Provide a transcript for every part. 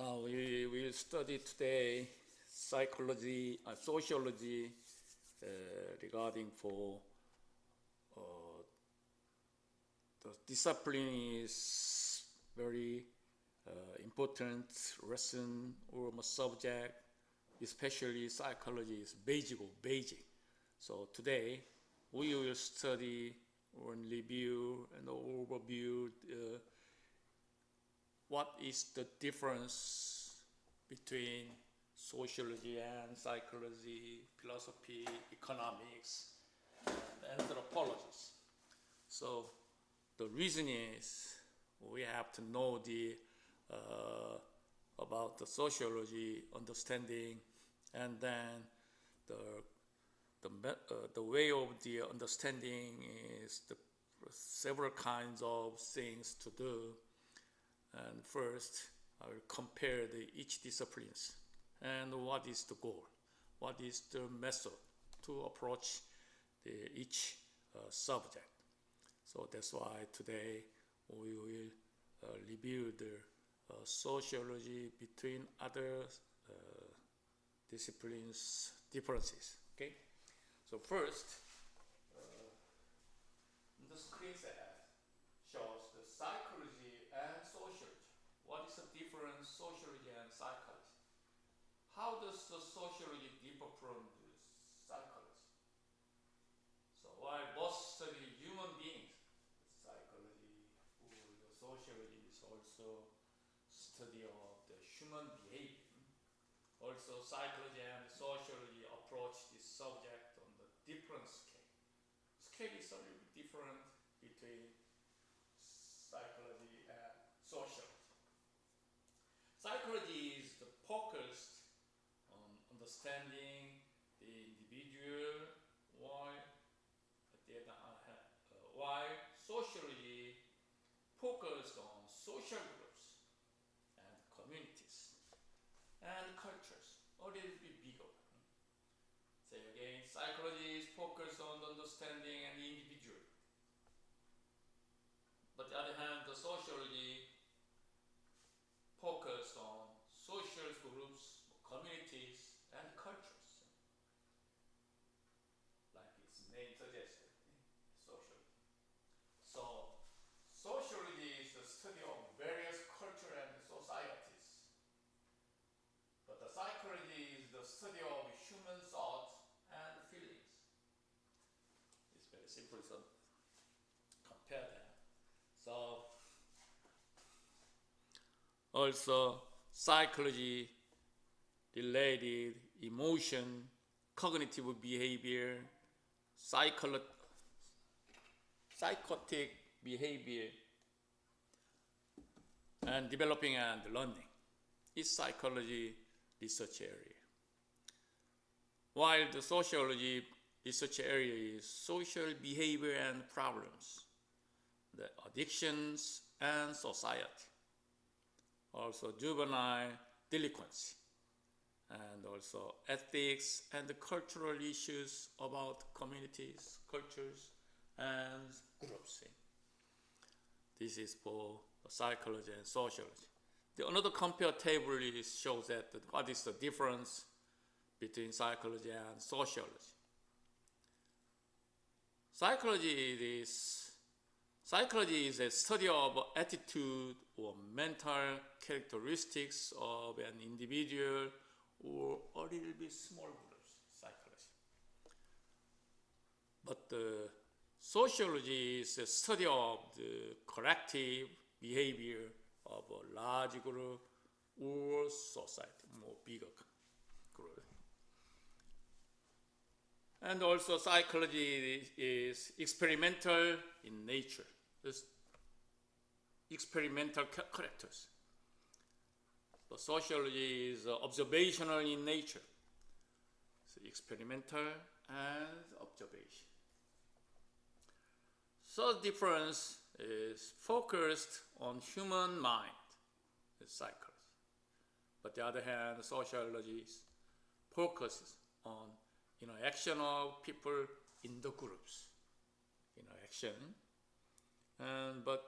Now we will study today psychology, sociology regarding for the discipline is very important lesson or subject, especially psychology is basic. So today we will study and review and overview what is the difference between sociology and psychology, philosophy, economics, and anthropology. So the reason is we have to know about the sociology understanding, and then the way of the understanding is the several kinds of things to do. And first, I will compare each disciplines and what is the goal, what is the method to approach each subject. So that's why today we will review the sociology between other disciplines differences. Okay. So first, the screen set shows the psychology and sociology. What is the difference sociology and psychology? How does the sociology differ from the psychology? So while both study human beings, psychology or the sociology is also study of the human behavior. Also psychology and sociology approach this subject on the different scale. Scale is a little bit different between psychology and sociology. Psychology is focused on understanding the individual, while sociology focused on social groups and communities and cultures, a little bit bigger. Say again, psychology is focused on understanding an individual. But on the other hand, the sociology focused on social groups, communities, and cultures. Like its name suggests, sociology. So, sociology is the study of various cultures and societies. But the psychology is the study of human thoughts and feelings. It's very simple, so compare them. So, also psychology related emotion, cognitive behavior, psychotic behavior, and developing and learning is psychology research area. While the sociology research area is social behavior and problems, the addictions and society. Also juvenile delinquency, and also ethics and the cultural issues about communities, cultures, and groups. This is for psychology and sociology. The another compare table shows that what is the difference between psychology and sociology. Psychology is a study of attitude or mental characteristics of an individual or a little bit small groups, psychology. But the sociology is a study of the collective behavior of a large group or society, more bigger group. And also psychology is experimental in nature. There's experimental characters. But sociology is observational in nature. So experimental and observation. So the difference is focused on human mind, psychology. But the other hand, sociology focuses on interaction of people in the groups, interaction, but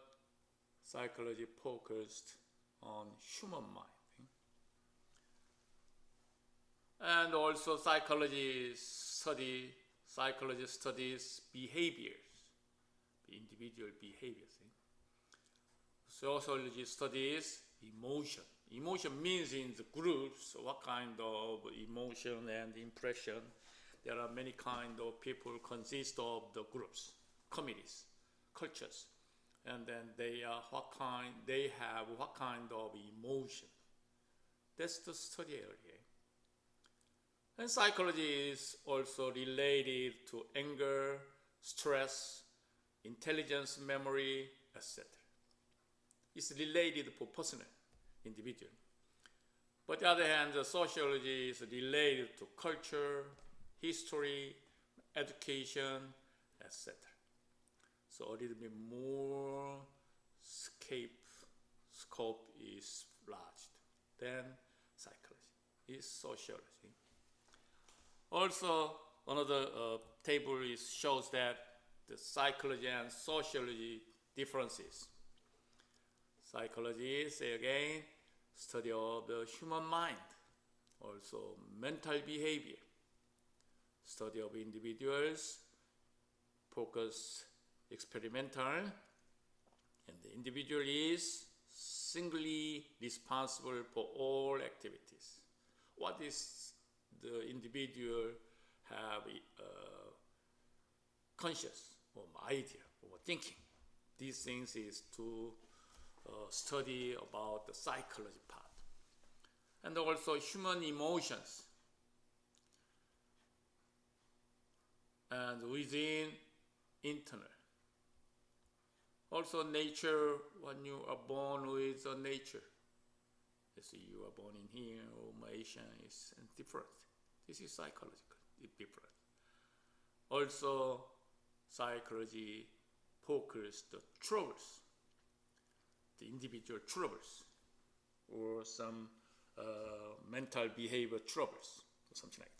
psychology focused on human mind. And also psychology studies behaviors, individual behaviors. Sociology studies emotion. Emotion means in the groups what kind of emotion and impression. There are many kind of people consist of the groups, committees, cultures, and then they have what kind of emotion. That's the study area. And psychology is also related to anger, stress, intelligence, memory, etc. It's related for personal, individual. But on the other hand, the sociology is related to culture, history, education, etc. So a little bit more scope is large than psychology, is sociology. Also, another table shows that the psychology and sociology differences. Psychology is, again, study of the human mind, also mental behavior, study of individuals, focus experimental, and the individual is singly responsible for all activities. What is the individual have conscious or idea or thinking? These things is to study about the psychology part. And also human emotions. And within internal. Also nature, when you are born with a nature. Let's say you are born in here or Malaysia is different. This is psychological, different. Also psychology focus the troubles, the individual troubles, or some mental behavior troubles, or something like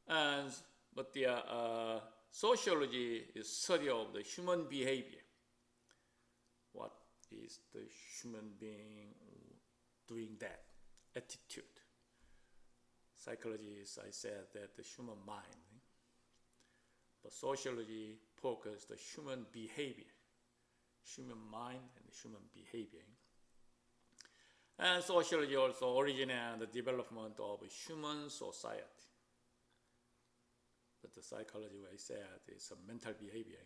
that. But the sociology is study of the human behavior. What is the human being doing that? Attitude. Psychology is, I said, that the human mind. But sociology focus the human behavior, human mind and human behavior. And sociology also originated the development of human society. But the psychology, I said, is a mental behavior.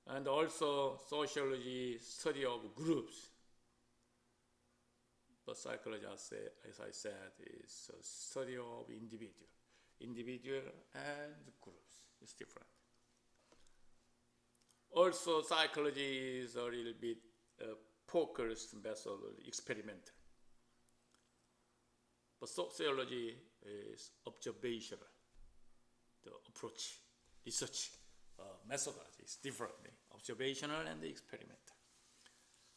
And also sociology study of groups. But psychology, as I said, is a study of individual and groups. It's different. Also, psychology is a little bit focused method, experimental. But sociology is observational. The approach, research, methodology is different. Observational and experimental.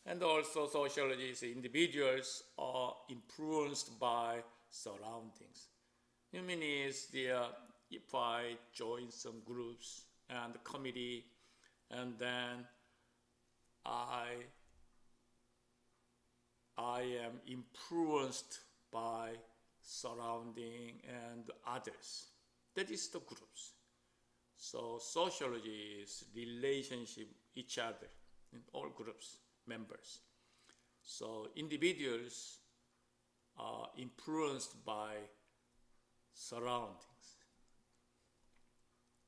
And also sociology is individuals are influenced by surroundings. It means if I join some groups and committee, and then I am influenced by surrounding and others. That is the groups. So sociology is relationship each other in all groups, members. So individuals are influenced by surroundings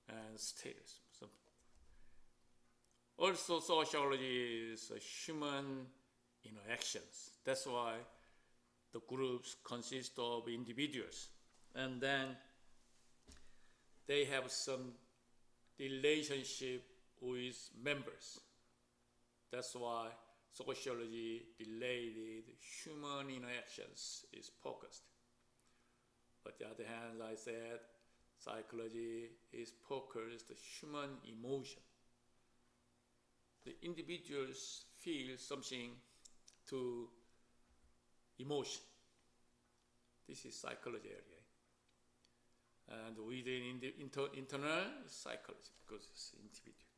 and status. So also sociology is human interactions. That's why the groups consist of individuals. And then they have some relationship with members. That's why sociology related human interactions is focused. But on the other hand, I said, psychology is focused on human emotion. The individuals feel something to emotion. This is psychology area. And within internal psychology, because it's individual.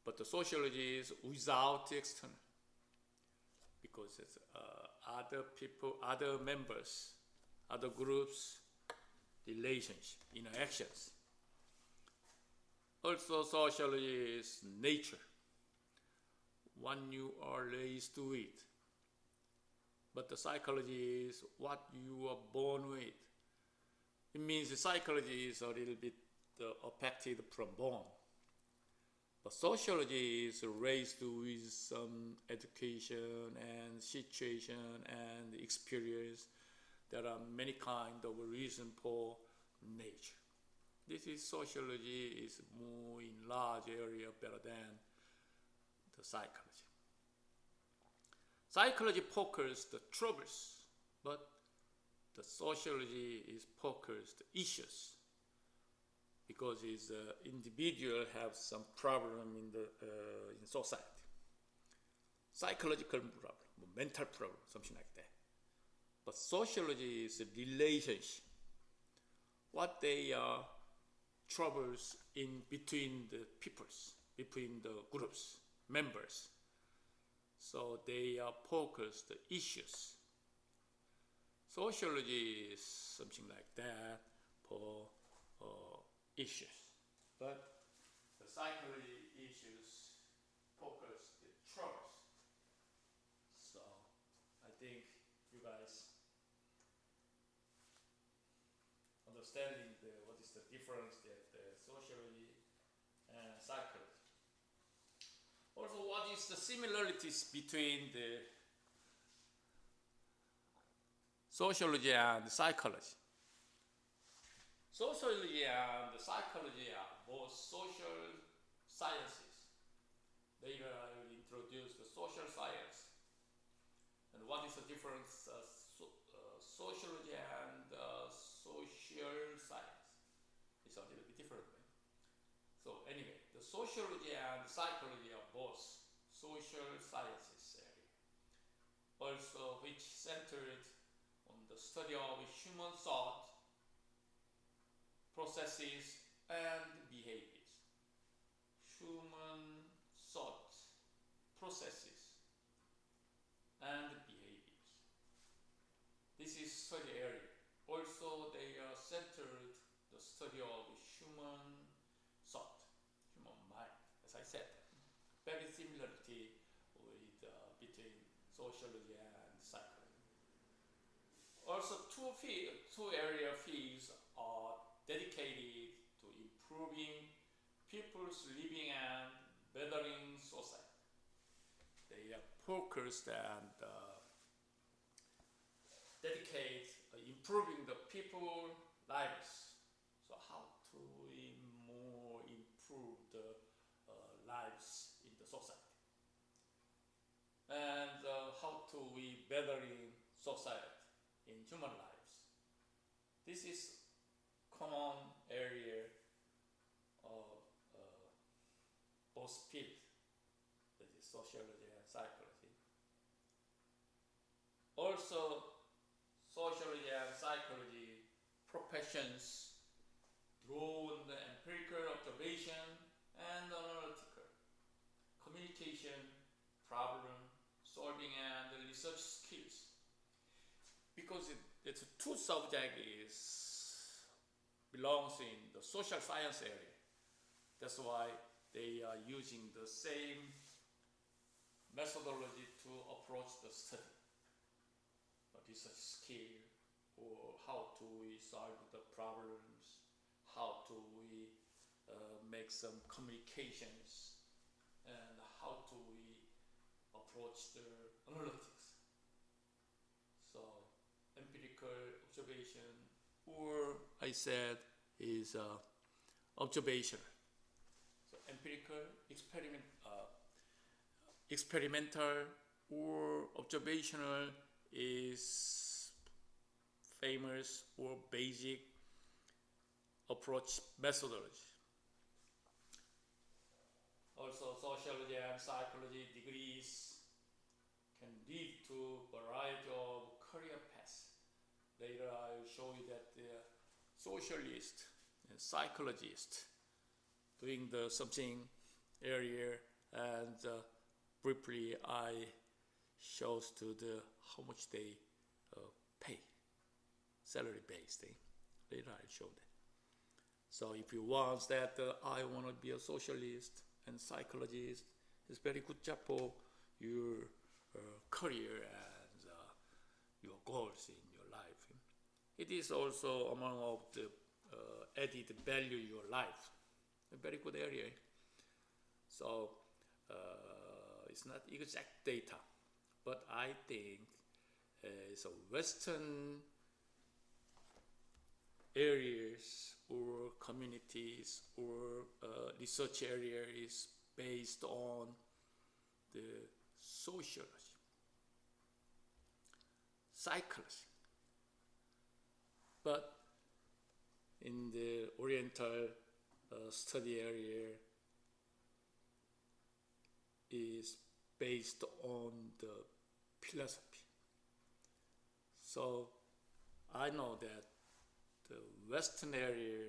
But the sociology is without external. because it's other people, other members, other groups, relationship, interactions. Also, sociology is nature, what you are raised with. But the psychology is what you are born with. It means the psychology is a little bit affected from born. But sociology is raised with some education and situation and experience. There are many kinds of reasons for nature. This is sociology is more in large area better than the psychology. Psychology focused the troubles, but the sociology is focused issues, because it's individual have some problem in society, psychological problem, mental problem, something like that. But sociology is a relationship, what they are troubles in between the peoples, between the groups, members. So they are focused issues. Sociology is something like that for issues, but the psychology issues focus the troubles. So I think you guys understanding what is the difference that sociology and psychology. Also, what is the similarities between the sociology and the psychology? Sociology and the psychology are both social sciences. Later I will introduce the social science. And what is the difference sociology and social science? It's a little bit different. So anyway, the sociology and the psychology are both social sciences area. Also which centered on the study of human thought, processes and behaviors. Human thought, processes and behaviors. This is study area. Also they are centered the study of human thought, human mind, as I said. Very similarity with between sociology and psychology. Also two area fields are dedicated to improving people's living and bettering society. They are focused and dedicate improving the people's lives. So how to more improve the lives in the society, and how to we bettering society in human lives. This is common area of both fields, that is sociology and psychology. Also, sociology and psychology professions draw on the empirical observation and analytical communication, problem solving and research skills. Because it's two subject belongs in the social science area. That's why they are using the same methodology to approach the study. Research skill, or how to we solve the problems, how to we make some communications, and how to we approach the analytics. So empirical observation, or I said is observation. So empirical, experimental, or observational is famous or basic approach methodology. Also, sociology and psychology degrees can lead to variety of career paths. Later I will show you that the socialist and psychologist doing the something area, and briefly I shows to the how much they pay, salary based thing. Later I'll show that. So if you want that I want to be a socialist and psychologist, it's very good job for your career and your goals in your life. It is also among of the added value in your life, a very good area. So it's not exact data, but I think it's a Western areas or communities or research area is based on the sociology, psychology. But in the Oriental study area is based on the philosophy. So I know that the Western area,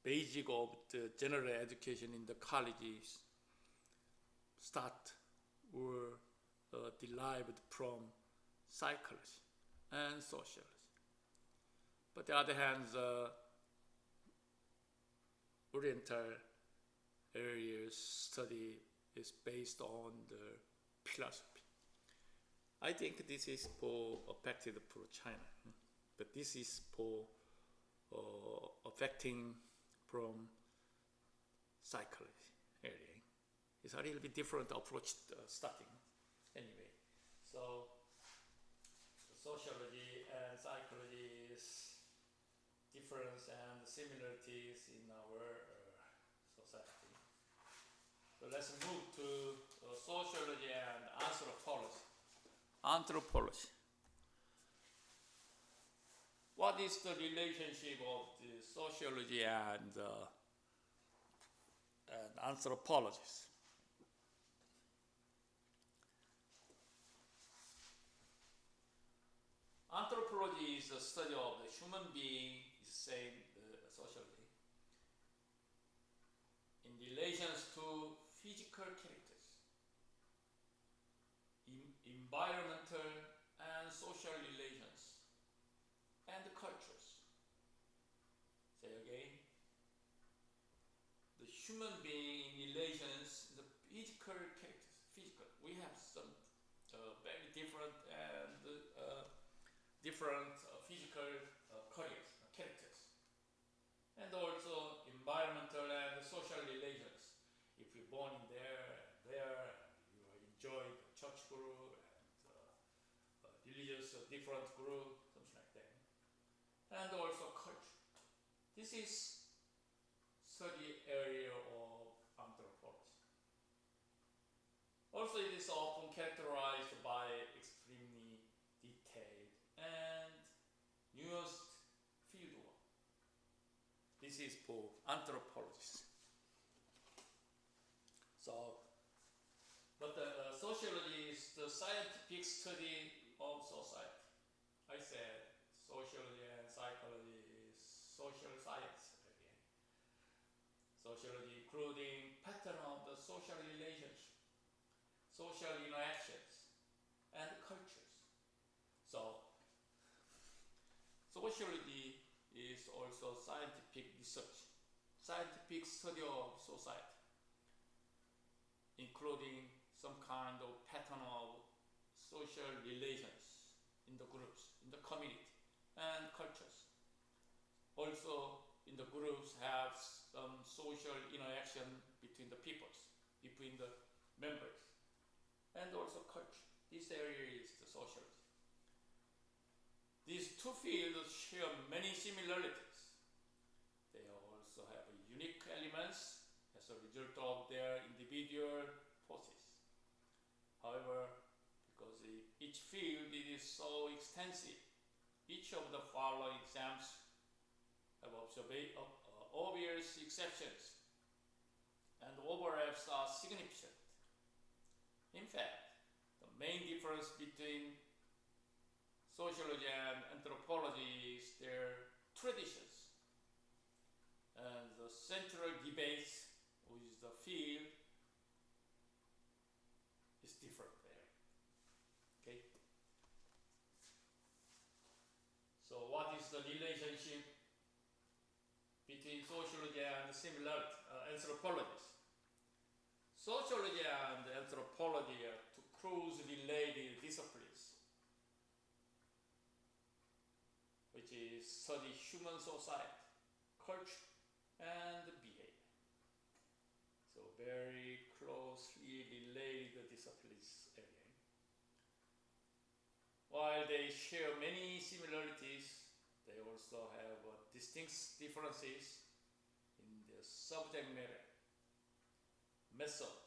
basic of the general education in the colleges start or derived from psychology and sociology. But the other hand, Oriental areas study is based on the philosophy. I think this is for affected for China, but this is for affecting from psychology area. It's a little bit different approach starting. Anyway, so sociology and psychology is difference and similarities in our society. So let's move to sociology and anthropology. Anthropology. What is the relationship of the sociology and anthropologists? Anthropology is the study of the human being, is same sociology, in relations to physical characters, environmental and social relations, and cultures. Say again. The human being in relations, the physical characters, physical. We have some very different and different physical characters, and also environmental and social relations. If you're born in there, you enjoy the church group and religious different group, something like that, and also culture. This is study area of anthropology. Also, it is often characterized by extremely detailed and nuanced fieldwork. This is for anthropologists. So, but sociology is the scientific study of society. I said sociology and psychology is social science again. Sociology including pattern of the social relationship, social interactions, and cultures. So, sociology is also scientific research, scientific study of society, including some kind of pattern of social relations in the groups, in the community, and cultures. Also, in the groups have some social interaction between the peoples, between the members, and also culture. This area is the sociology. These two fields share many similarities. They also have unique elements as a result of their individual forces. However, because each field is so extensive, each of the following exams have obvious exceptions, and overlaps are significant. In fact, the main difference between sociology and anthropology is their traditions, and the central debates with the field is different there. Okay, relationship between sociology and similarity, anthropologies. Sociology and anthropology are two closely related disciplines, which is study human society, culture, and behavior. So very closely related disciplines again. While they share many similarities, they also have distinct differences in their subject matter, method,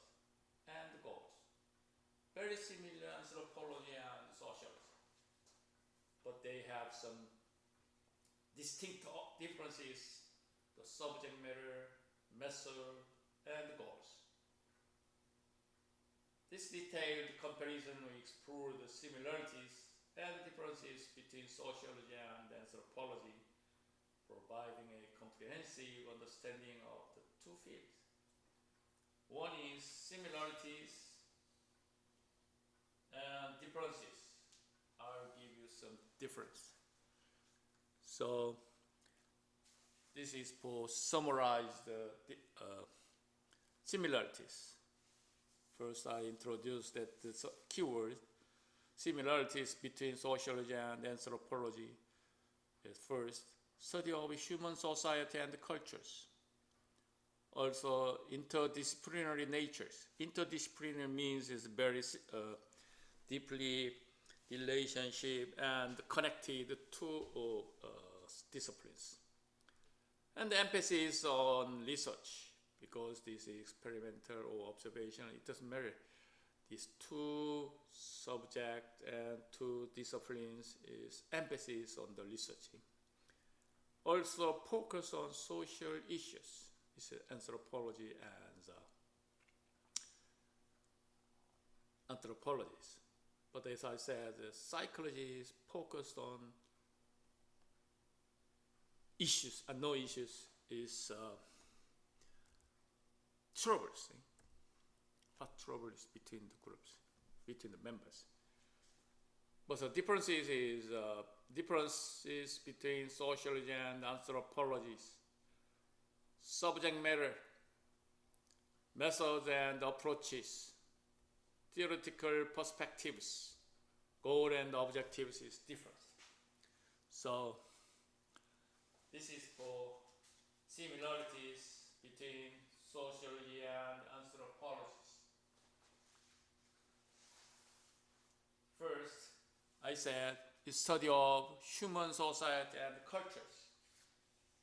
and goals. Very similar anthropology and sociology, but they have some distinct differences, the subject matter, method, and goals. This detailed comparison will explore the similarities and differences between sociology and anthropology, providing a comprehensive understanding of the two fields. One is similarities and differences. I'll give you some difference. So this is for summarize the similarities. First, I introduced that the keyword similarities between sociology and anthropology is first study of human society and cultures. Also, interdisciplinary natures. Interdisciplinary means is very deeply relationship and connected to disciplines. And the emphasis on research, because this is experimental or observational, it doesn't matter. These two subjects and two disciplines is emphasis on the researching. Also focus on social issues. This is anthropology and anthropologies. But as I said, psychology is focused on issues, and no issues is troubles. What trouble is between the groups, between the members. But the differences between sociology and anthropologies, subject matter, methods and approaches, theoretical perspectives, goal and objectives is different. So this is for similarities between sociology and anthropologies. First, I said the study of human society and cultures.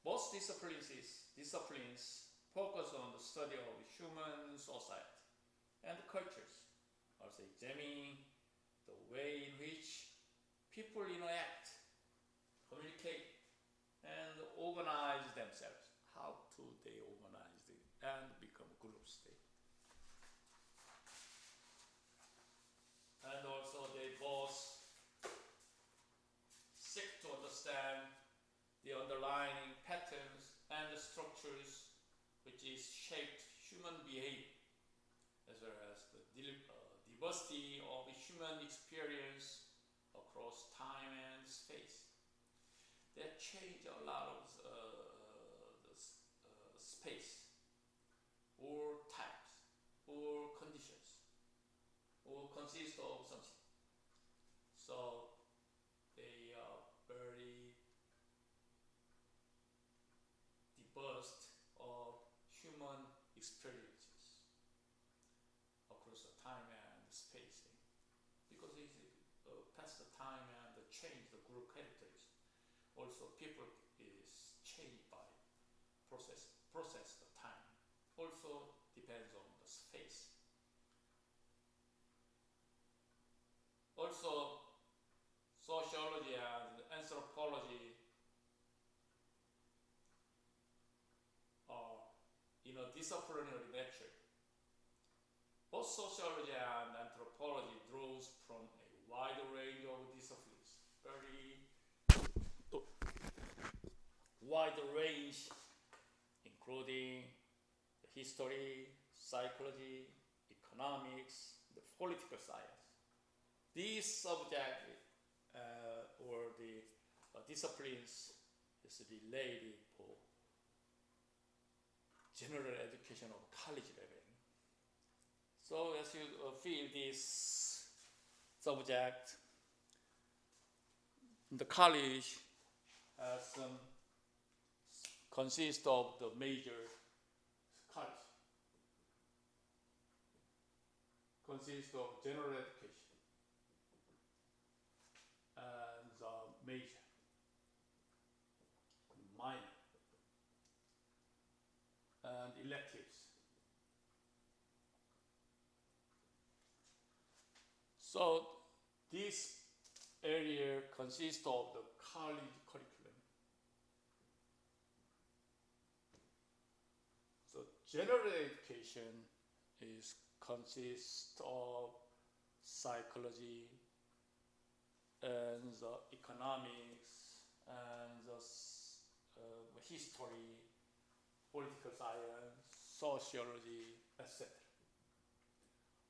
Both disciplines focus on the study of human society and cultures, also examining the way in which people interact, communicate, and organize themselves. How do they organize and become groups? And also they both seek to understand the underlying patterns and the structures which is shaped human behavior, as well as the diversity of human experience across time and space. That change a lot of the space or types or conditions or consist of something. So they are very diverse of human experiences across the time and space, because it's past the time and change the group characters. Also, people is changed by process the time. Also depends on the space. Also, sociology and anthropology are disciplinary nature. Both sociology and anthropology draws from a wide range of disciplines, very wide range, including the history, psychology, economics, the political science. These subjects or the disciplines is related for general education of college level. So as you feel this subject, the college has consists of the major college. Consists of general education and major, minor, and electives. So this area consists of the college curriculum. So general education consists of psychology and the economics and the history, political science, sociology, etc.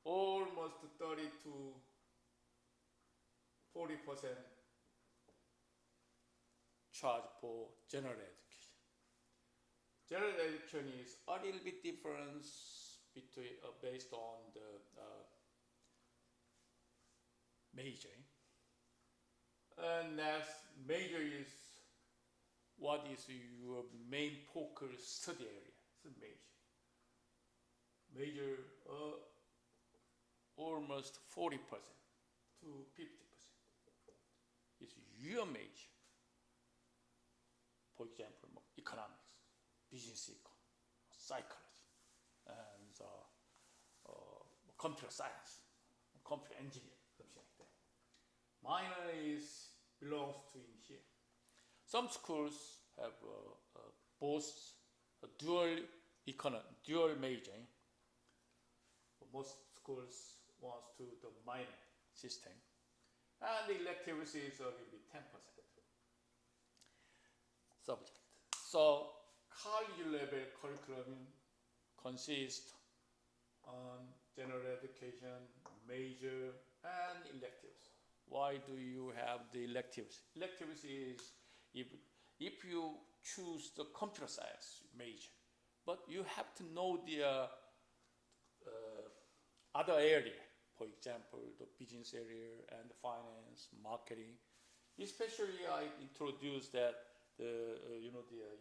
Almost 30 to 40% charge for general education. General education is a little bit different between based on the major. And next, major is what is your main focus study area? It's a major. Major almost 40% to 50%. It's your major. For example, economics, business econ, psychology, and computer science, computer engineering, something like that. Minor belongs to in here. Some schools have both a dual major. Most schools want to the minor system, and the electives is a little bit 10% subject. So college level curriculum consists on general education, major, and electives. Why do you have the electives? Electives is if you choose the computer science major, but you have to know the other area, for example, the business area and the finance, marketing. Especially, I introduced that the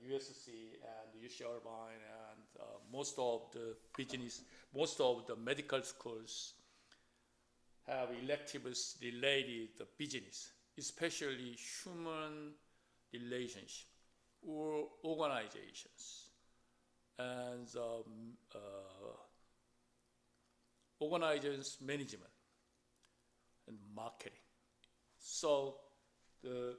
USC and UC Irvine and most of the business, most of the medical schools have electives related to business, especially human relationship or organizations and organizations management and marketing. So the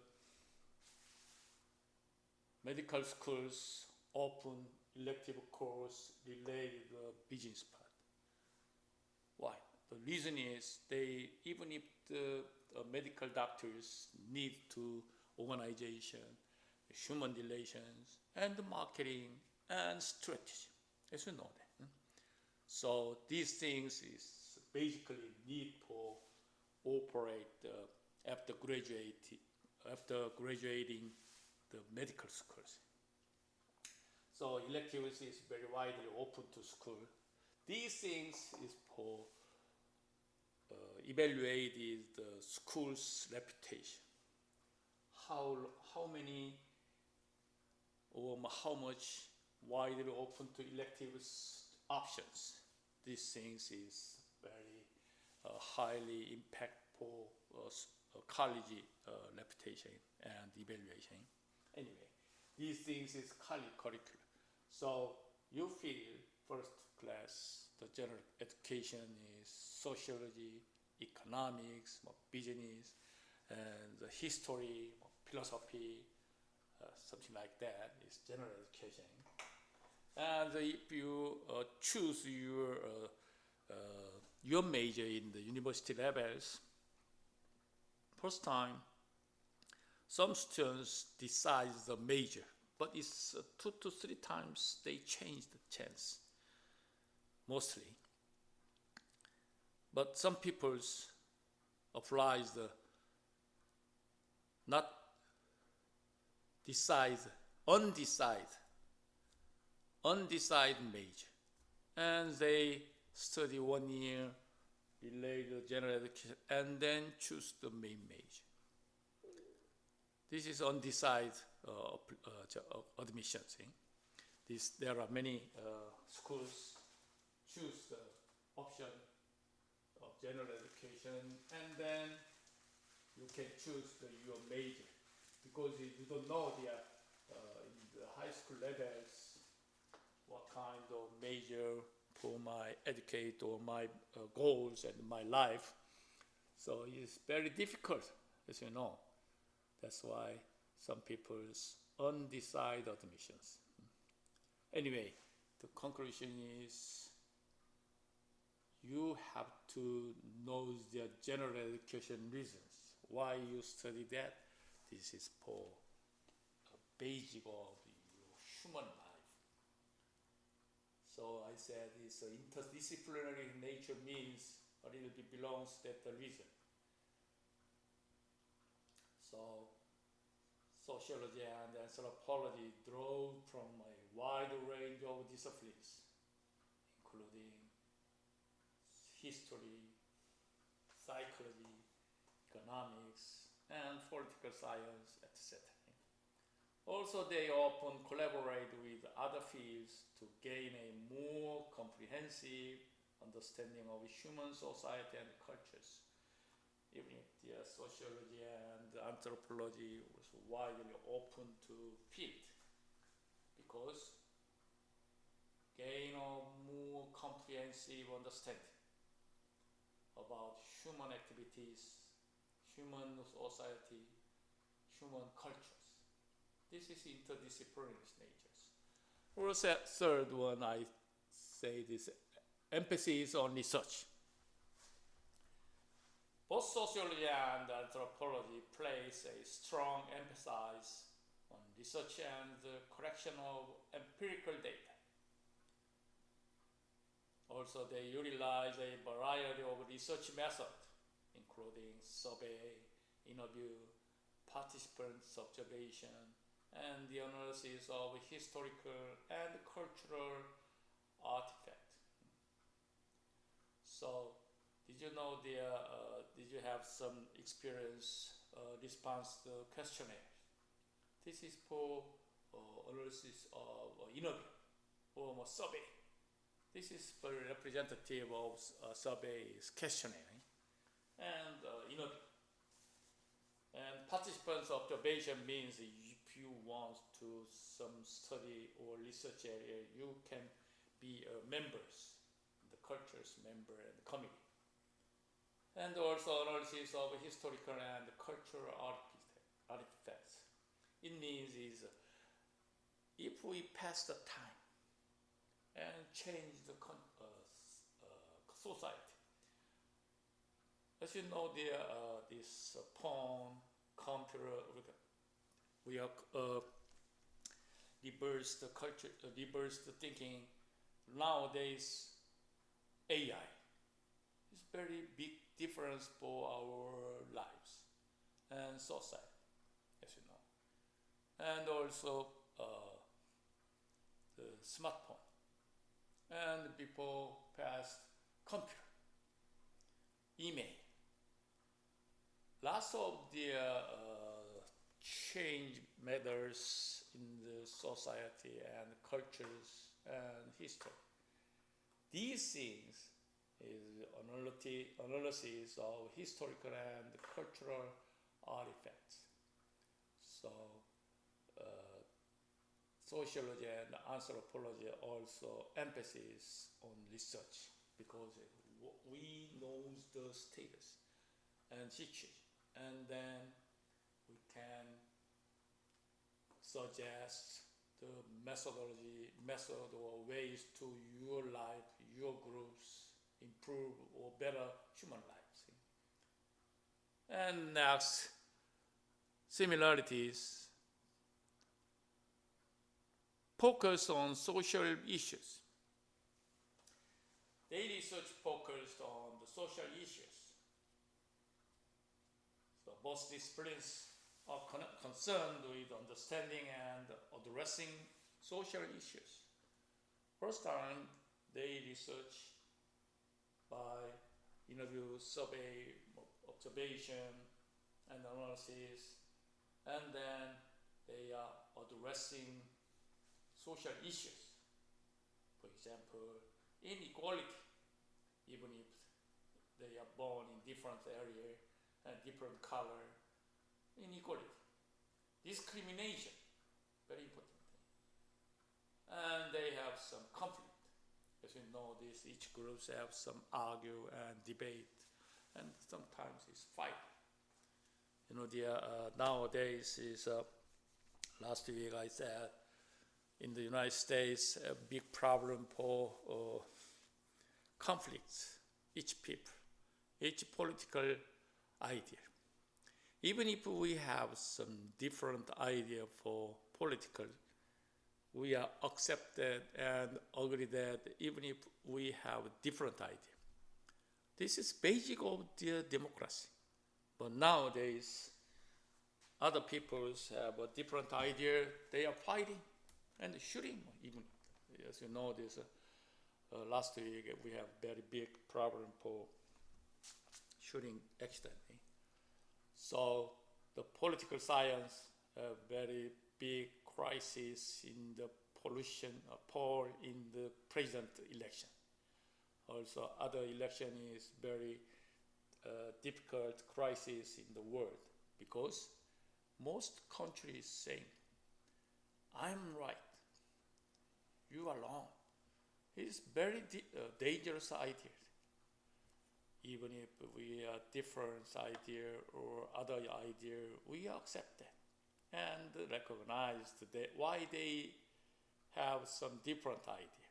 medical schools open elective course related to the business part. Why? The reason is even if the medical doctors need to organization, human relations, and the marketing and strategy, as you know that. So these things is basically need for operate after graduating the medical schools. So electives is very widely open to school. These things is for evaluated the school's reputation. How many or how much widely open to electives options. These things is very highly impactful college reputation and evaluation. Anyway, these things is college curriculum. So you feel first class, the general education is sociology, economics, business, and the history, philosophy, something like that is general education. And if you choose your major in the university levels, first time, some students decide the major, but it's 2 to 3 times they change the chance, mostly. But some people apply the not undecided major. And they study 1 year, related general education, and then choose the main major. This is undecided admission. There are many schools choose the option of general education, and then you can choose your major, because you don't know in the high school levels what kind of major for my educate or my goals and my life. So it's very difficult, as you know. That's why some people's undecided admissions. Anyway, the conclusion is you have to know the general education reasons why you study that. This is for a basic of your human life. So I said this interdisciplinary nature means a little bit belongs to that reason. So sociology and anthropology draw from a wide range of disciplines, including history, psychology, economics, and political science, etc. Also, they often collaborate with other fields to gain a more comprehensive understanding of human society and cultures. Even if the sociology and anthropology was widely open to field, because gain a more comprehensive understanding about human activities, human society, human cultures. This is interdisciplinary natures. Or third one, I say this emphasis on research. Both sociology and anthropology place a strong emphasis on research and the collection of empirical data. Also, they utilize a variety of research methods, including survey, interview, participants' observation, and the analysis of historical and cultural artifacts. So, did you know did you have some experience response to questionnaire? This is for analysis of interview or survey. This is very representative of survey's questionnaire and interview. And participants' observation means if you want to some study or research area, you can be members, the culture's member and the committee. And also analysis of historical and cultural artifacts. It means is if we pass the time and change the society. As you know, this phone, computer, we are reverse the culture, reverse the thinking. Nowadays, AI is very big difference for our lives and society, as you know. And also the smartphone. And before past computer, email. Lots of the change matters in the society and cultures and history. These things is analysis of historical and cultural artifacts. So sociology and anthropology also emphasis on research, because we know the status and situation, and then we can suggest the method or ways to your life, your groups, improve or better human lives. And next, similarities. Focus on social issues. They research focused on the social issues. So both disciplines are concerned with understanding and addressing social issues. First time, they research by interview, survey, observation, and analysis, and then they are addressing social issues. For example, inequality, even if they are born in different area and different color, inequality. Discrimination, very important thing. And they have some conflict. As we know, each groups have some argue and debate, and sometimes it's fight. Nowadays is last week I said in the United States a big problem for conflicts. Each people, each political idea. Even if we have some different idea for political, we are accepted and agree that even if we have different idea. This is basic of the democracy. But nowadays, other peoples have a different idea. They are fighting and shooting. Even as you know, this last week we have very big problem for shooting accidentally. So the political science very big crisis in the pollution poll in the president election. Also, other election is very difficult crisis in the world because most countries saying, I'm right, you are wrong. It's very dangerous idea. Even if we are different idea or other idea, we accept that and recognize that why they have some different idea,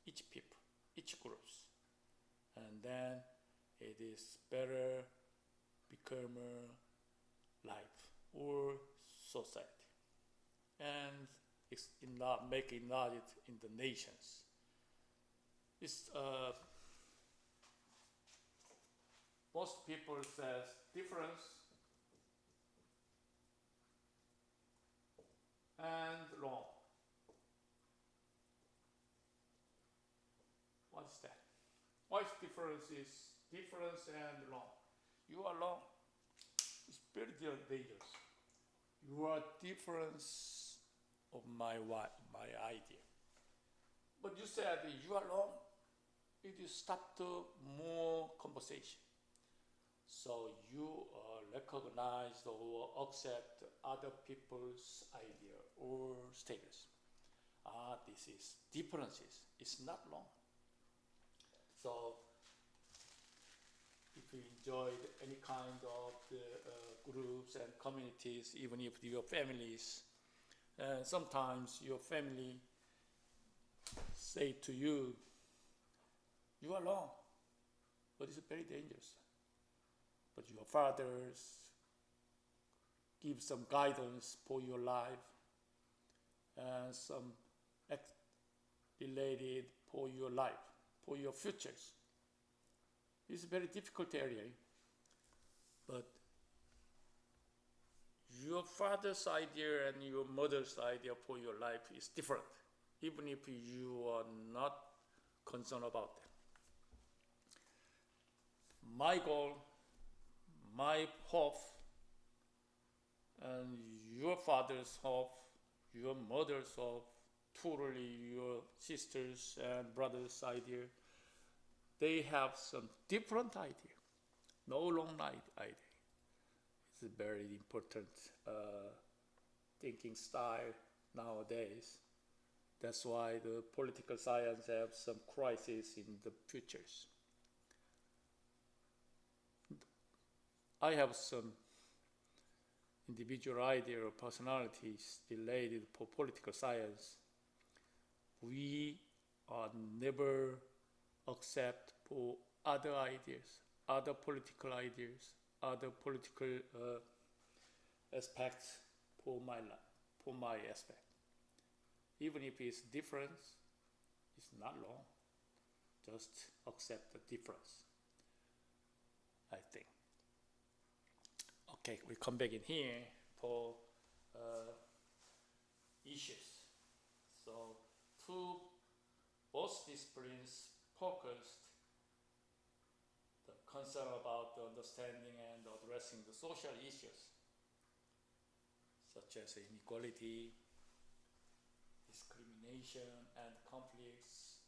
each people, each groups. And then it is better become a life or society. And it's make it in the nations. It's most people says difference and wrong. What's that? What's difference is difference and wrong. You are wrong. It's very dangerous. You are difference of my idea. But you said you are wrong. It is stop to more conversation. So you recognize or accept other people's idea or status. This is differences. It's not wrong. So if you enjoyed any kind of the groups and communities, even if your families, sometimes your family say to you, you are wrong, but it's very dangerous. But your fathers give some guidance for your life and some related for your life, for your futures. It's a very difficult area, but your father's idea and your mother's idea for your life is different, even if you are not concerned about them. My goal, my hope, and your father's hope, your mother's hope, totally your sisters and brothers' idea, they have some different idea, no wrong idea. It's a very important thinking style nowadays. That's why the political science have some crisis in the futures. I have some individual idea or personalities related for political science. We are never accept for other ideas, other political ideas, other political aspects for my life, for my aspect. Even if it's different, it's not wrong. Just accept the difference, I think. Okay, we come back in here multiple issues. So both disciplines focused the concern about the understanding and addressing the social issues, such as inequality, discrimination, and conflicts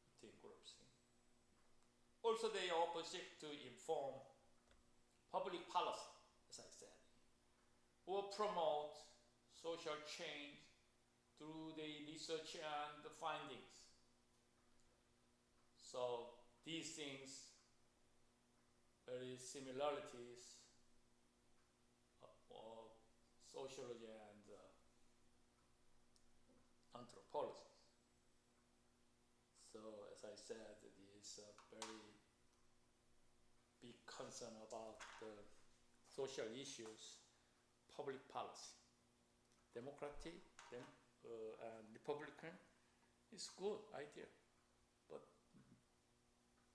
between groups. Also, they often seek to inform public policy, as I said, or promote social change through the research and the findings. So these things, very similarities of sociology and anthropology. So as I said, there is a very big concern about the social issues, public policy. Democratic and Republican is good idea, but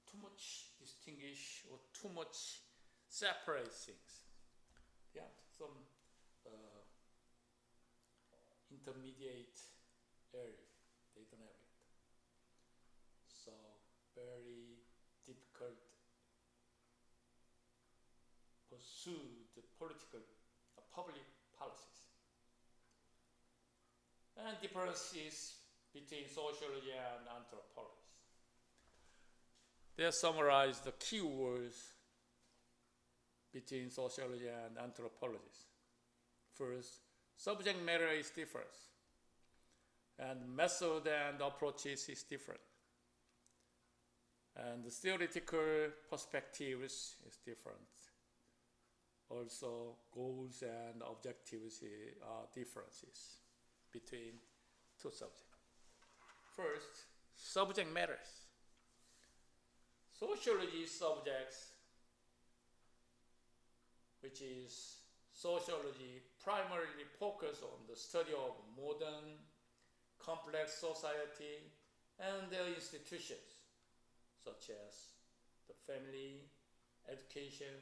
too much distinguish or too much separate things. Yeah, some intermediate area, they don't have it. So very difficult pursue the political public policies. And differences between sociology and anthropology. They summarize the key words between sociology and anthropology. First, subject matter is different, and method and approaches is different, and the theoretical perspectives is different. Also, goals and objectives are differences between two subjects. First, subject matters. Sociology subjects, which is sociology, primarily focus on the study of modern, complex society and their institutions, such as the family, education,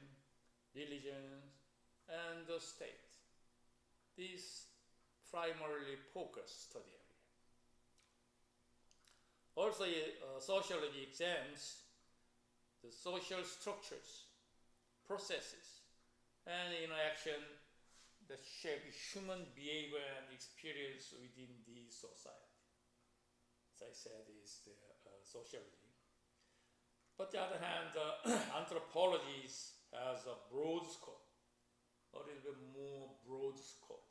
religion, and the state. These primarily focus study area. Also, sociology examines the social structures, processes, and interaction that shape human behavior and experience within the society. As I said, is the sociology. But on the other hand, anthropology has a broad scope, a little bit more broad scope.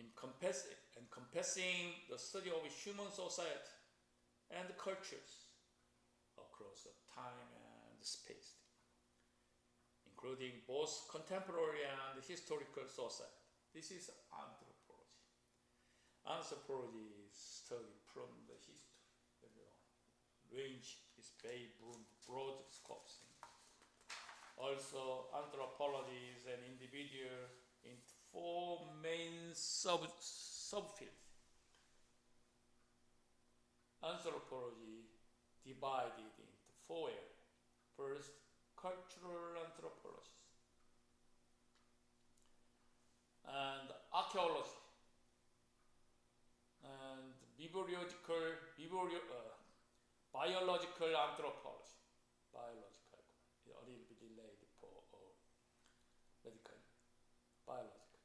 Encompassing the study of human society and cultures across time and space, including both contemporary and historical society. This is anthropology. Anthropology is studied from the history. The range is very broad scopes. Also, anthropology is an individual in four main subfields. Anthropology divided into four areas. First, cultural anthropology, and archaeology, and biological anthropology. Biological, a little bit delayed for medical. Biological.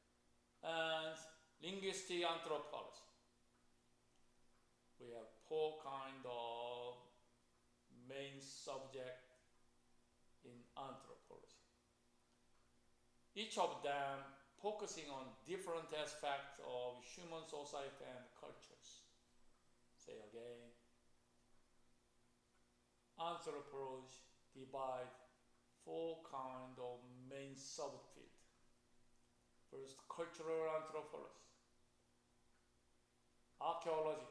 And linguistic anthropology. We have four kinds of main subject in anthropology. Each of them focusing on different aspects of human society and cultures. Say again, anthropology divides four kinds of main subfields. First, cultural anthropology, archaeology,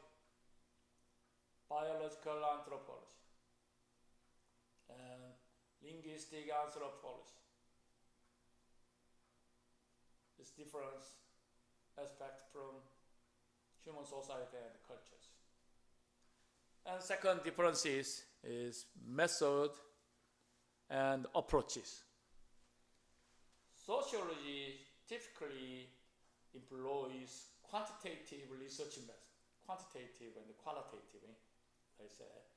biological anthropology, and linguistic anthropology. This different aspect from human society and cultures. And second difference is method and approaches. sociology typically employs quantitative research methods, quantitative and qualitative, I said,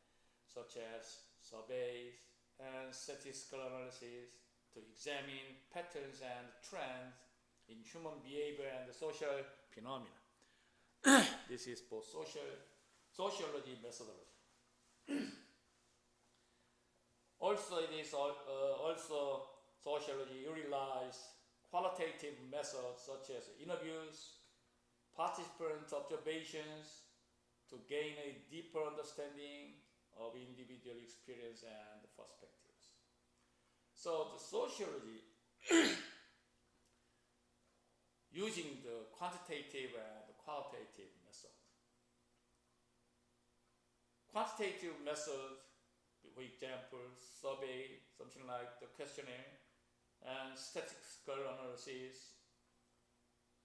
such as surveys and statistical analysis to examine patterns and trends in human behavior and social phenomena. This is for sociology methodology. Also, it is also sociology utilizes qualitative methods such as interviews, participant observations to gain a deeper understanding of individual experience and perspectives. So the sociology using the quantitative and the qualitative methods. Quantitative methods, for example, survey, something like the questionnaire, and statistical analysis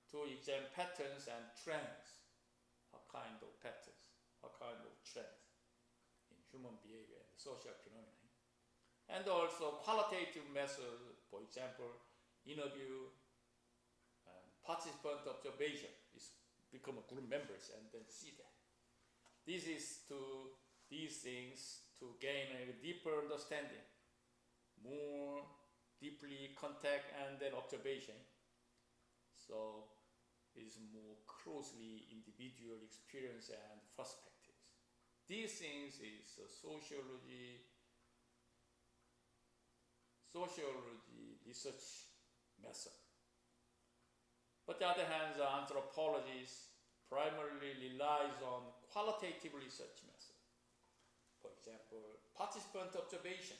to examine patterns and trends. What kind of patterns, what kind of trends in human behavior and social phenomena. And also qualitative methods, for example, interview and participant observation is become a group members and then see that. This is to these things to gain a deeper understanding, more deeply contact and then observation. So it is more closely individual experience and perspectives. These things is a sociology research method. But on the other hand, the anthropologist primarily relies on qualitative research method. For example, participant observation,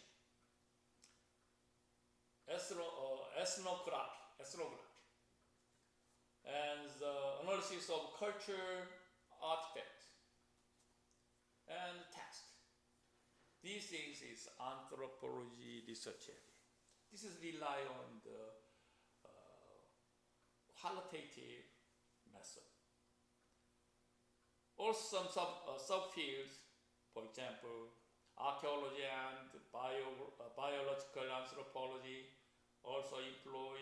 ethnography, and the analysis of culture, artifacts, and text. These things is anthropology research area. This is rely on the qualitative method. Also some subfields, for example, archaeology and biological anthropology also employ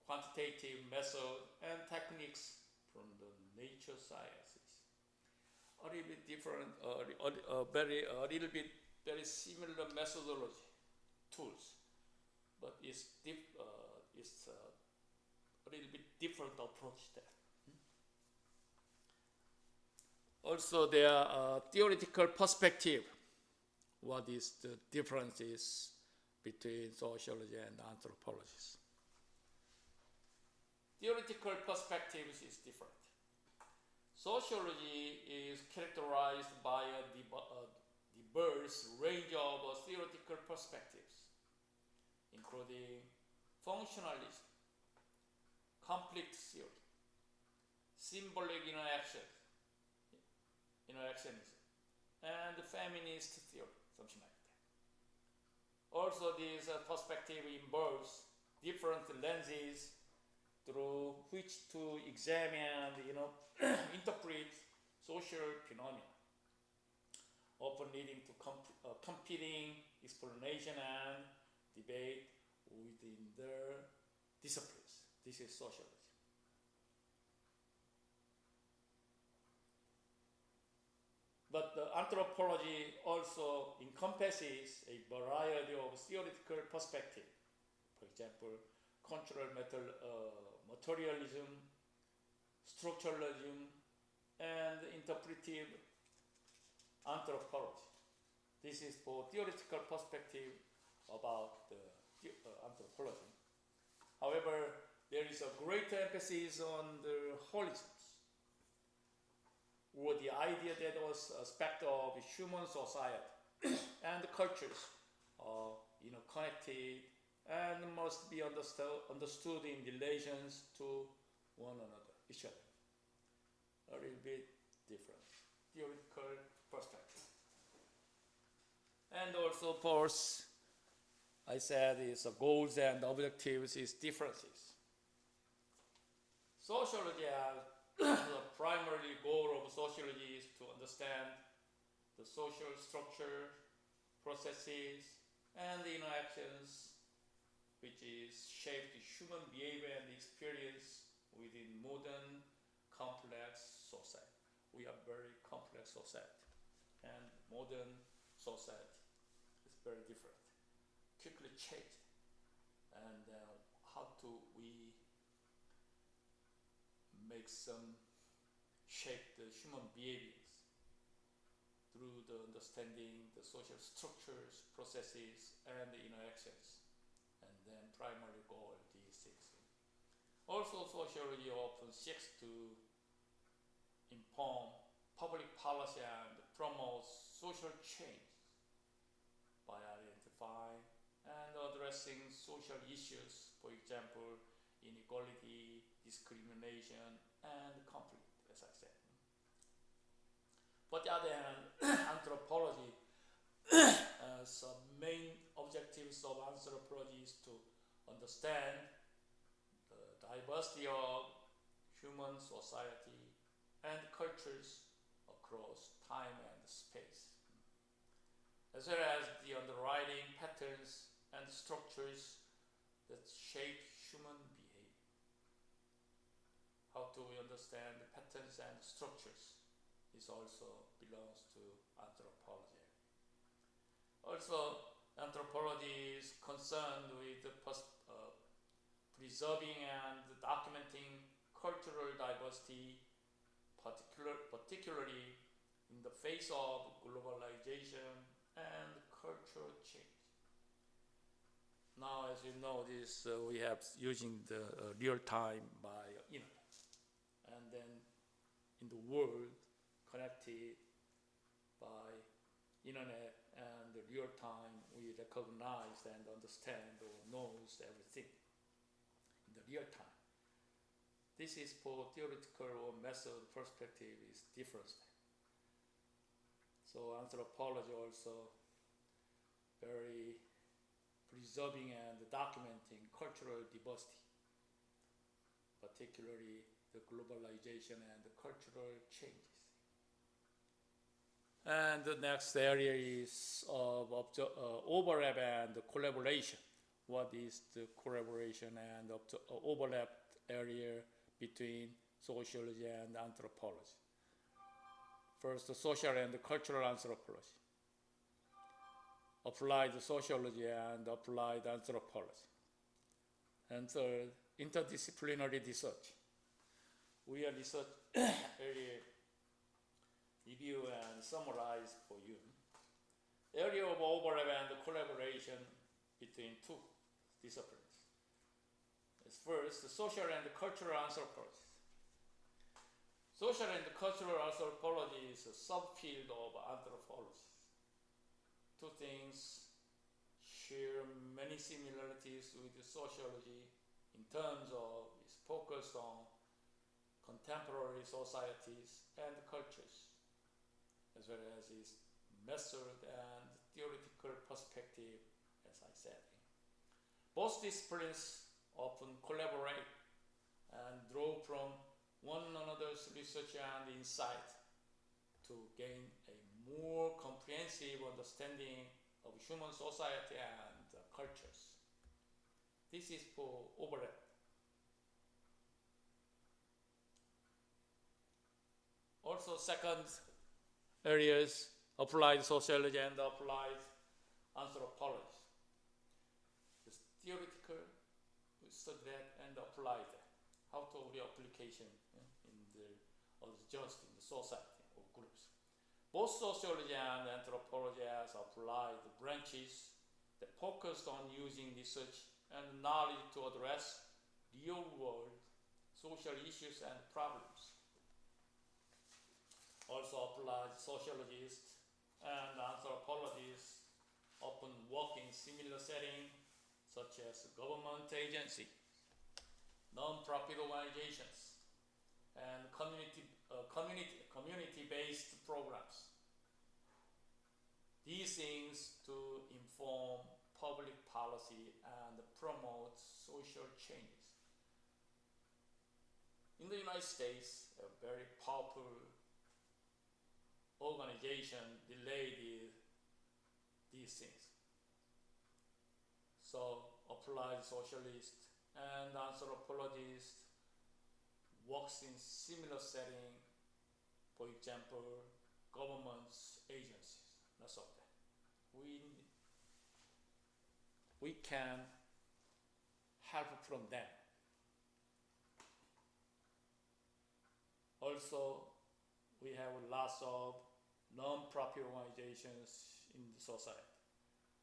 quantitative method and techniques from the nature sciences. A little bit different, a little bit very similar methodology tools, but it's a little bit different approach there. Also, there are theoretical perspective. What is the differences between sociology and anthropologists? Theoretical perspectives is different. Sociology is characterized by a diverse range of theoretical perspectives, including functionalism, conflict theory, symbolic interactionism, and feminist theory, something like that. Also, this perspective involves different lenses through which to examine and interpret social phenomena, often leading to competing explanation and debate within their disciplines. This is sociology. But the anthropology also encompasses a variety of theoretical perspectives. For example, cultural materialism, structuralism, and interpretive anthropology. This is for theoretical perspective about the anthropology. However, there is a great emphasis on the holisms, or the idea that was aspect of human society and cultures are connected and must be understood in relations to one another, each other. A little bit different theoretical perspective. And also, of course, I said is goals and objectives is differences. Sociology has the primary goal of sociology is to understand the social structure, processes, and the interactions which is shaped human behavior and experience within modern complex society. We are very complex society, and modern society is very different, quickly changed. And how do we make some shape the human behaviors through the understanding the social structures, processes, and the interactions, and then primary goal these things. Also, sociology often seeks to inform public policy and promote social change by identifying and addressing social issues, for example, inequality, discrimination, and conflict, as I said. But the other hand, anthropology, some main objectives of anthropology is to understand the diversity of human society and cultures across time and space, as well as the underwriting patterns and structures that shape human behavior. How do we understand the patterns and structures? This also belongs to anthropology. Also, anthropology is concerned with preserving and documenting cultural diversity, particularly in the face of globalization and cultural change. Now, as you know, we have using the real time by internet, and then in the world connected by internet and the real time, we recognize and understand or knows everything in the real time. This is for theoretical or method perspective is different. So anthropology also very preserving and documenting cultural diversity, particularly the globalization and the cultural changes. And the next area is of overlap and collaboration. What is the collaboration and overlap area between sociology and anthropology? First, the social and cultural anthropology, applied sociology and applied anthropology. And third, interdisciplinary research. We are research area review and summarize for you. Area of overlap and collaboration between two disciplines. First, the social and cultural anthropology. Social and cultural anthropology is a subfield of anthropology. Two things share many similarities with sociology in terms of its focus on contemporary societies and cultures, as well as its method and theoretical perspective, as I said. Both disciplines often collaborate and draw from one another's research and insight to gain a more comprehensive understanding of human society and cultures. This is for overlap. Also, second areas, applied sociology and applied anthropology. It's theoretical, we study that and apply that. How to the application in the or just in the society or groups. Both sociology and anthropology has applied branches that focused on using research and knowledge to address real-world social issues and problems. Also, applied sociologists and anthropologists often work in similar settings, such as government agencies, non-profit organizations, and community-based programs. These things to inform public policy and promote social changes. In the United States, a very powerful organization delayed these things. So applied socialist, and anthropologist works in similar setting, for example, governments, agencies, lots of that. We can help from them. Also, we have lots of non-profit organizations in the society.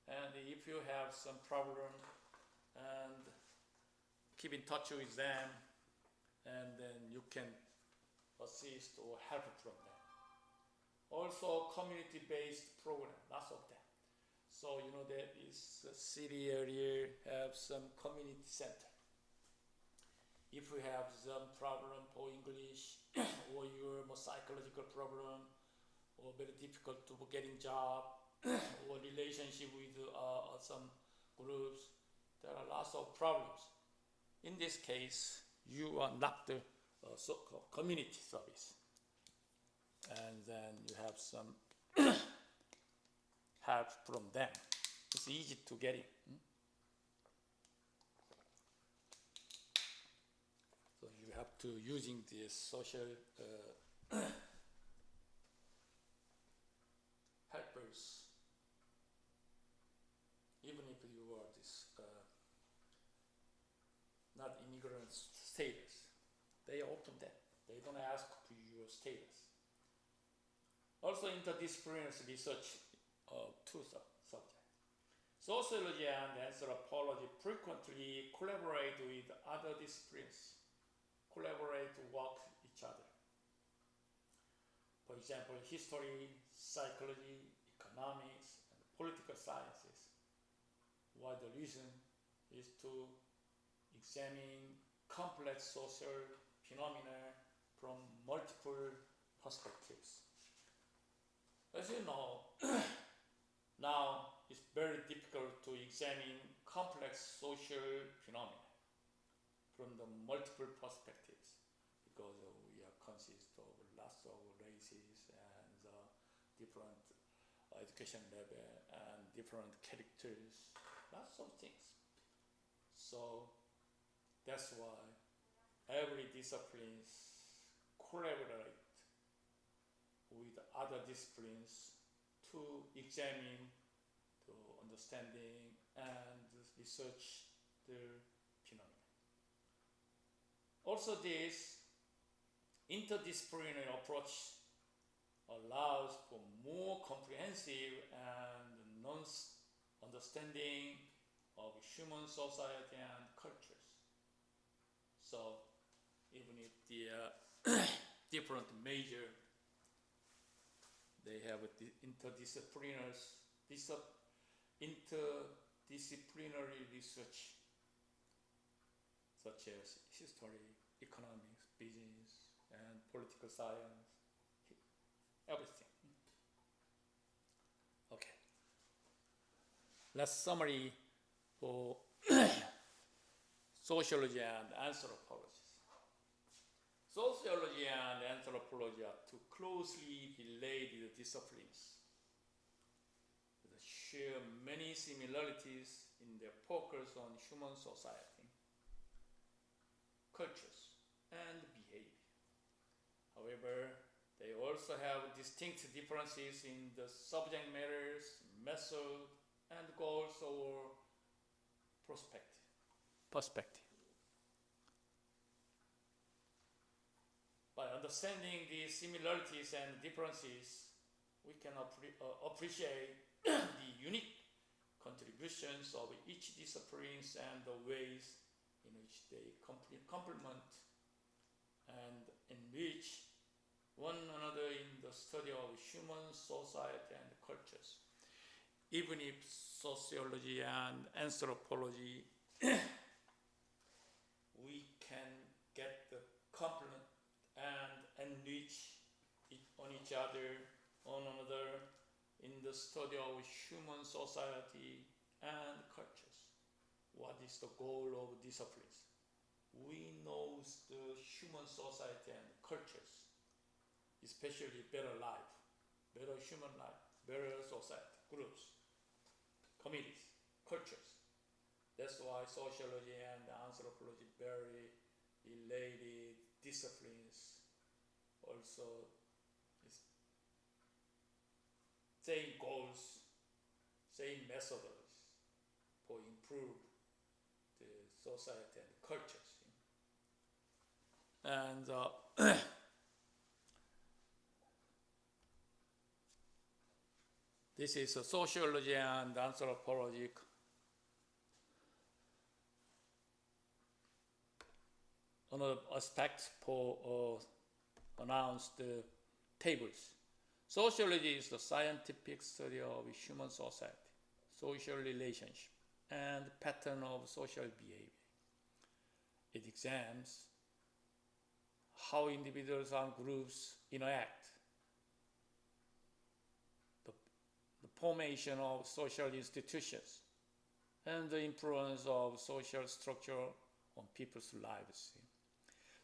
And if you have some problem, and keep in touch with them, and then you can assist or help from them. Also, community-based program, lots of them. So you know that this city area have some community center. If you have some problem for English or your more psychological problem or very difficult to getting job or relationship with some groups, there are lots of problems. In this case, you are not the so-called community service, and then you have some help from them. It's easy to get it. So you have to using this social helpers, even if you are this not immigrant status. They open that. They don't ask for your status. Also, interdisciplinary research two subjects. Sociology and anthropology frequently collaborate with other disciplines, collaborate to work each other. For example, history, psychology, economics, and political sciences. Why the reason is to examine complex social phenomena from multiple perspectives. As you know, now it's very difficult to examine complex social phenomena from the multiple perspectives because we are consist of lots of races and different education level and different characters, lots of things. So that's why every disciplines collaborate with other disciplines to examine the understanding and research the phenomena. Also, this interdisciplinary approach allows for more comprehensive and nuanced understanding of human society and cultures. So even if the different major, they have interdisciplinary research, such as history, economics, business, and political science, everything. Okay. Last summary for sociology and anthropology. Sociology and anthropology are two closely related disciplines that share many similarities in their focus on human society, cultures, and behavior. However, they also have distinct differences in the subject matters, method, and goals or perspective. By understanding the similarities and differences, we can appreciate the unique contributions of each discipline and the ways in which they complement and enrich one another in the study of human society and cultures. Even if sociology and anthropology, we can get the complement and enrich on each other, on another, in the study of human society and cultures. What is the goal of disciplines? We know the human society and cultures, especially better life, better human life, better society, groups, communities, cultures. That's why sociology and anthropology very related disciplines. Also, it's same goals, same methodologies for improve the society and cultures. And this is a sociology and anthropology another aspect for announced tables. Sociology is the scientific study of human society, social relationship, and pattern of social behavior. It examines how individuals and groups interact, the formation of social institutions, and the influence of social structure on people's lives.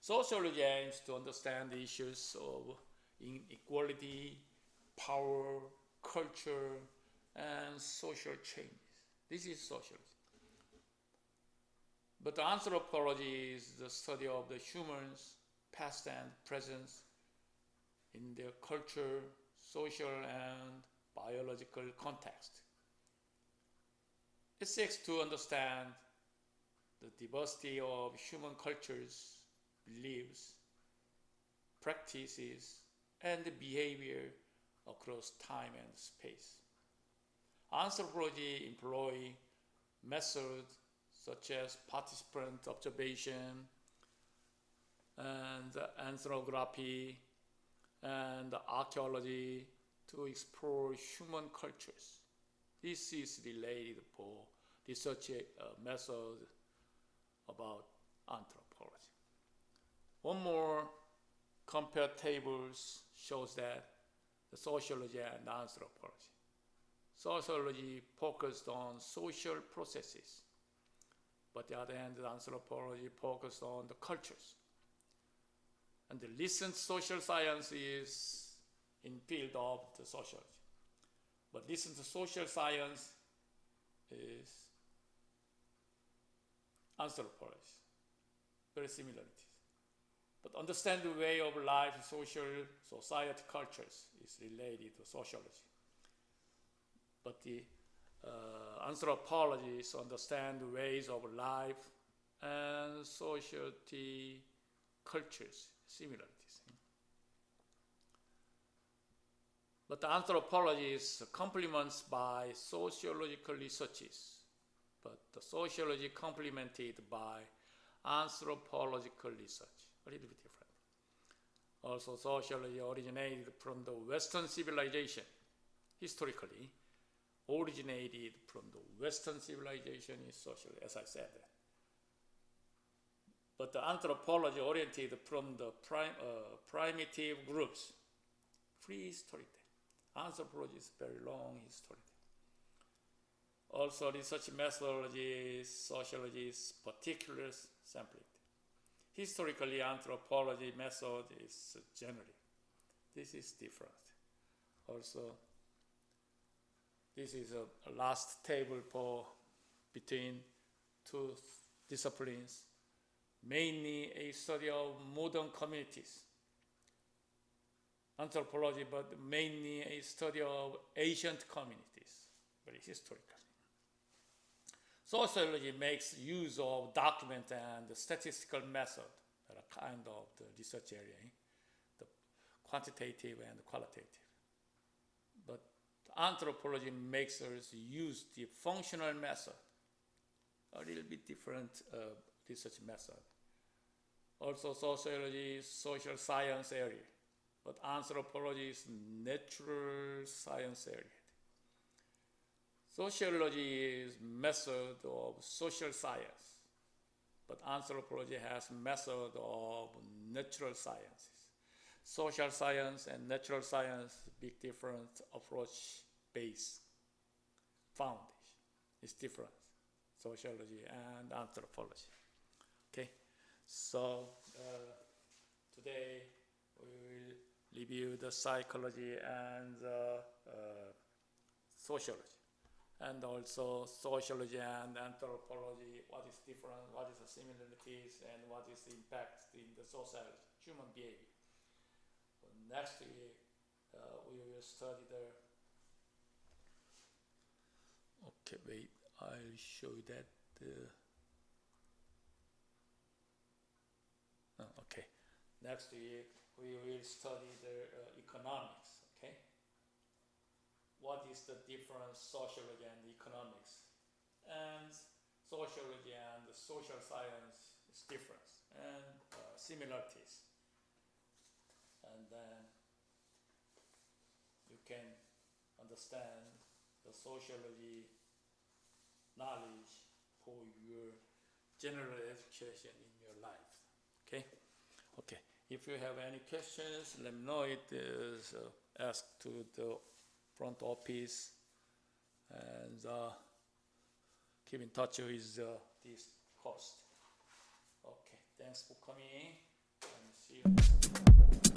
Sociology aims to understand the issues of inequality, power, culture, and social changes. This is sociology. But anthropology is the study of the humans, past and present, in their culture, social, and biological context. It seeks to understand the diversity of human cultures, beliefs, practices, and behavior across time and space. Anthropology employs methods such as participant observation and ethnography and archaeology to explore human cultures. This is related for research method about anthropology. One more compare tables shows that the sociology and anthropology. Sociology focused on social processes, but the other hand, anthropology focused on the cultures. And the recent social science is in field of the sociology. But recent social science is anthropology, very similarities. But understand the way of life, social, society, cultures is related to sociology. But the anthropologists understand the ways of life and society, cultures, similarities. But the anthropology is complements by sociological researches, but the sociology complemented by anthropological research, a little bit different. Also, sociology originated from the Western civilization, historically, originated from the Western civilization is sociology, as I said. But the anthropology oriented from the primitive groups, prehistoric. Anthropology is very long history. Also, research methodology, sociology is particular sampling. Historically, anthropology method is generic. This is different. Also, this is a last table for between two disciplines, mainly a study of modern communities. Anthropology, but mainly a study of ancient communities, very historical. Sociology makes use of document and statistical method that are kind of the research area, the quantitative and qualitative. But anthropology makes us use the functional method, a little bit different research method. Also, sociology is social science area, but anthropology is natural science area. Sociology is method of social science, but anthropology has method of natural sciences. Social science and natural science, big different approach base foundation. It's different, sociology and anthropology. Okay, so today we will review the psychology and sociology. and also sociology and anthropology, what is different, what is the similarities, and what is the impact in the society, human behavior. Next week, we will study the, okay, wait, I'll show you that. Okay, next week, we will study the economics, okay? What is the difference sociology and economics? And sociology and social science is different, and similarities. And then you can understand the sociology knowledge for your general education in your life. Okay? Okay. If you have any questions, let me know. It is asked to the front office, and keep in touch with this course. Okay. Thanks for coming, and see you next time.